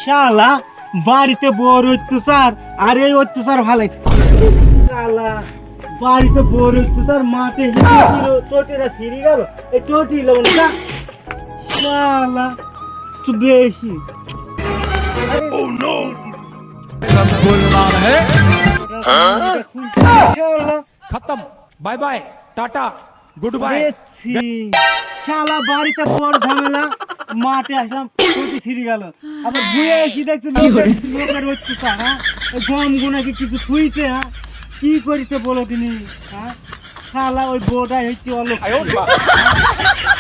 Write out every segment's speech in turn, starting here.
শালা বাড়িতে বড় অত্যাচার আর এই অত্যাচার ভালো শালা বাড়িতে বড় অত্যাচার মাঠে চটিরা ছিঁড়ে গেল এই চটি লোন শালা তো বেশি खत्म bye bye tata goodbye শালা বাড়িতে বড় ঝামেলা মাঠে আসলাম চটি ছিঁড়ে গেল আবার ঘুরে এসে দেখছি লোকের অত্যাচার হ্যাঁ গম গুনাকে কিছু ছুঁইছে হ্যাঁ কি করিতে বলো তিনি হ্যাঁ শালা ওই বউটাই হচ্ছে অলোক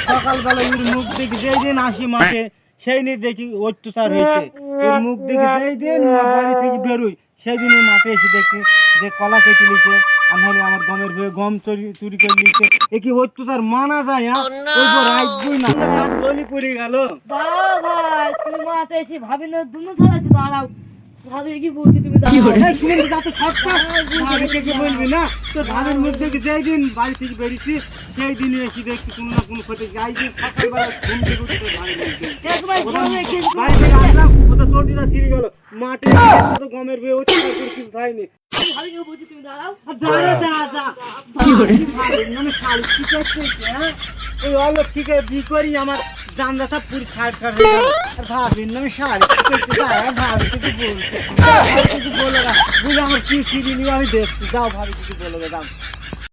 সকালবেলা ওর মুখ দেখি যেই দিন আসি মাঠে সেই দিন দেখি অত্যাচার হয়েছে ওর মুখ দেখি যেই দিন বাড়ি থেকে বেরোই সেই দিনই মাঠে এসে দেখি যে কলা কেটে নিচ্ছে আর নাহলে আমার গমের বয়ে গম চুরি করে নিচ্ছে এ কি অত্যাচার মানা যায় হ্যাঁ ওই পর রাখবই না গলি পড়ে গেল ভাই তুমি মাঠে এসে ভাবি না দুনো ছড়াচ্ছি দাঁড়াও ভাবি কি বলছি তুমি বলবি না তো ধানের মধ্যে যেই দিন বাড়ি থেকে বেরিয়েছি সেই দিনই এসে দেখছি কোনো না কোনো ক্ষতি যাই দিন সকালবেলা ঘুম থেকে উঠে বাড়ি থেকে আসলাম ওটা চটিটা ছিঁড়ে গেল মাঠে গমের বয়ে অত্যাচার করে কিছু হয়নি ভাবি কি বলছি তুমি দাঁড়াও ওই অলোক ঠিক বি করি আমার জানলা সব পুরো ছাড় ছাড় হয়ে গেল আর ভাবিন আমি শাড়ি ভাবি কিছু বলছি কিছু বলে না বুঝে আমার কি সিঁড়ি নিয়ে আমি দেখছি যাও ভাবি কিছু বলে দাও